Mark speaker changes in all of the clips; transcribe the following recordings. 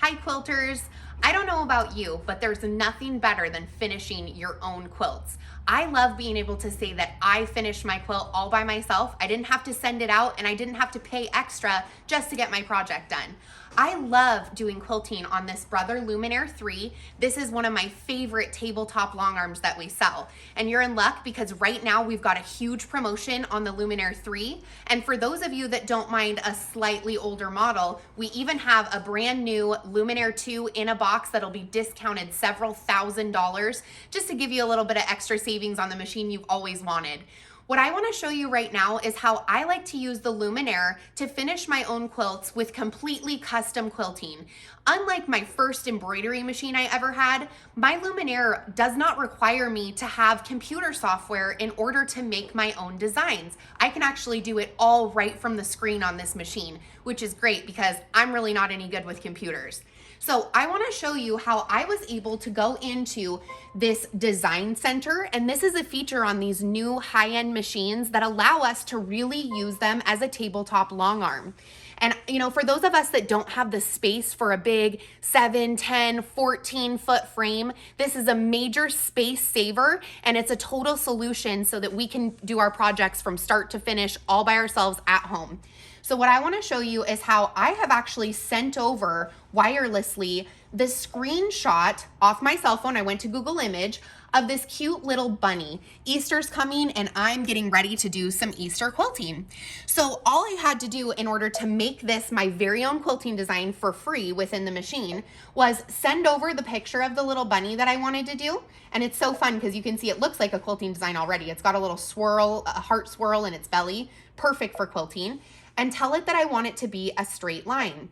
Speaker 1: Hi quilters. I don't know about you, but there's nothing better than finishing your own quilts. I love being able to say that I finished my quilt all by myself. I didn't have to send it out and I didn't have to pay extra just to get my project done. I love doing quilting on this Brother Luminaire 3. This is one of my favorite tabletop long arms that we sell. And you're in luck because right now we've got a huge promotion on the Luminaire 3. And for those of you that don't mind a slightly older model, we even have a brand new Luminaire 2 in a box that'll be discounted several $1,000s just to give you a little bit of extra savings on the machine you've always wanted. What I want to show you right now is how I like to use the Luminaire to finish my own quilts with completely custom quilting. Unlike my first embroidery machine I ever had, my Luminaire does not require me to have computer software in order to make my own designs. I can actually do it all right from the screen on this machine, which is great because I'm really not any good with computers. So I want to show you how I was able to go into this design center, and this is a feature on these new high-end machines that allow us to really use them as a tabletop long arm. And you know, for those of us that don't have the space for a big 7, 10, 14 foot frame, this is a major space saver and it's a total solution so that we can do our projects from start to finish all by ourselves at home. So what I want to show you is how I have actually sent over wirelessly the screenshot off my cell phone. I went to Google Image of this cute little bunny. Easter's coming and I'm getting ready to do some Easter quilting. So all I had to do in order to make this my very own quilting design for free within the machine was send over the picture of the little bunny that I wanted to do. And it's so fun because you can see it looks like a quilting design already. It's got a little swirl, a heart swirl in its belly, perfect for quilting. And tell it that I want it to be a straight line.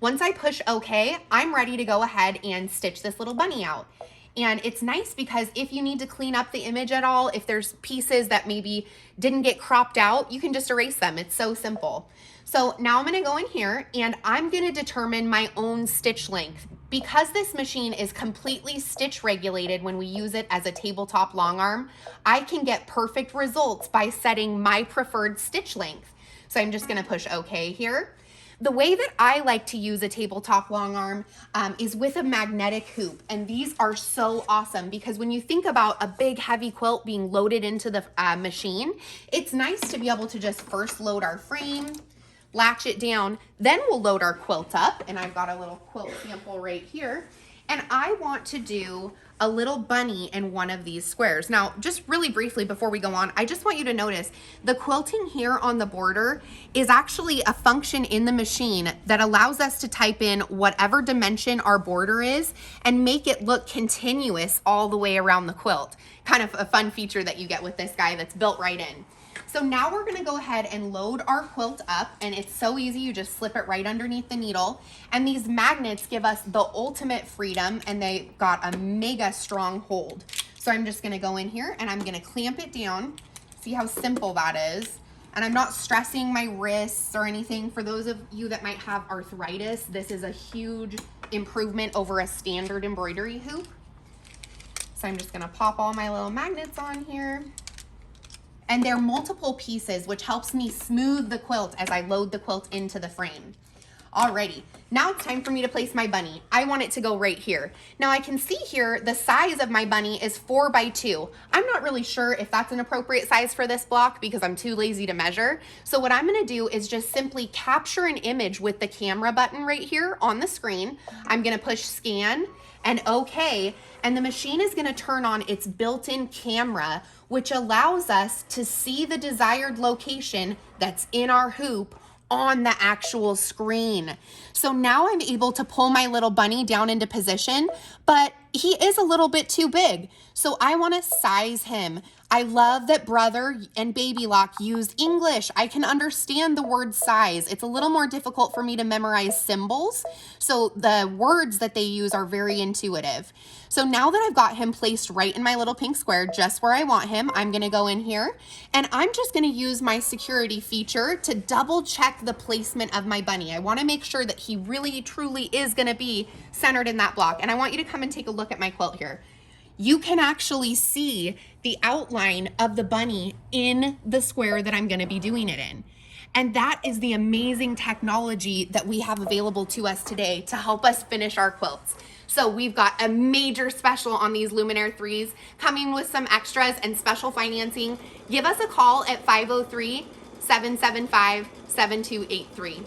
Speaker 1: Once I push OK, I'm ready to go ahead and stitch this little bunny out. And it's nice because if you need to clean up the image at all, if there's pieces that maybe didn't get cropped out, you can just erase them. It's so simple. So now I'm going to go in here and I'm going to determine my own stitch length. Because this machine is completely stitch regulated when we use it as a tabletop long arm, I can get perfect results by setting my preferred stitch length. So I'm just going to push OK here. The way that I like to use a tabletop long arm is with a magnetic hoop. And these are so awesome because when you think about a big heavy quilt being loaded into the machine, it's nice to be able to just first load our frame, latch it down, then we'll load our quilt up. And I've got a little quilt sample right here. And I want to do a little bunny in one of these squares. Now, just really briefly before we go on, I just want you to notice the quilting here on the border is actually a function in the machine that allows us to type in whatever dimension our border is and make it look continuous all the way around the quilt. Kind of a fun feature that you get with this guy that's built right in. So now we're going to go ahead and load our quilt up, and it's so easy. You just slip it right underneath the needle. And these magnets give us the ultimate freedom, and they got a mega strong hold. So I'm just going to go in here and I'm going to clamp it down. See how simple that is. And I'm not stressing my wrists or anything. For those of you that might have arthritis, this is a huge improvement over a standard embroidery hoop. So I'm just going to pop all my little magnets on here. And they're multiple pieces, which helps me smooth the quilt as I load the quilt into the frame. Alrighty, now it's time for me to place my bunny. I want it to go right here. Now I can see here the size of my bunny is 4 by 2. I'm not really sure if that's an appropriate size for this block because I'm too lazy to measure. So what I'm gonna do is just simply capture an image with the camera button right here on the screen. I'm gonna push scan and OK, and the machine is gonna turn on its built-in camera, which allows us to see the desired location that's in our hoop on the actual screen. So now I'm able to pull my little bunny down into position, but he is a little bit too big. So I want to size him. I love that Brother and Babylock use English. I can understand the word size. It's a little more difficult for me to memorize symbols. So the words that they use are very intuitive. So now that I've got him placed right in my little pink square, just where I want him, I'm gonna go in here and I'm just gonna use my security feature to double check the placement of my bunny. I wanna make sure that he really truly is gonna be centered in that block. And I want you to come and take a look at my quilt here. You can actually see the outline of the bunny in the square that I'm gonna be doing it in. And that is the amazing technology that we have available to us today to help us finish our quilts. So we've got a major special on these Luminaire 3s coming with some extras and special financing. Give us a call at 503-775-7283.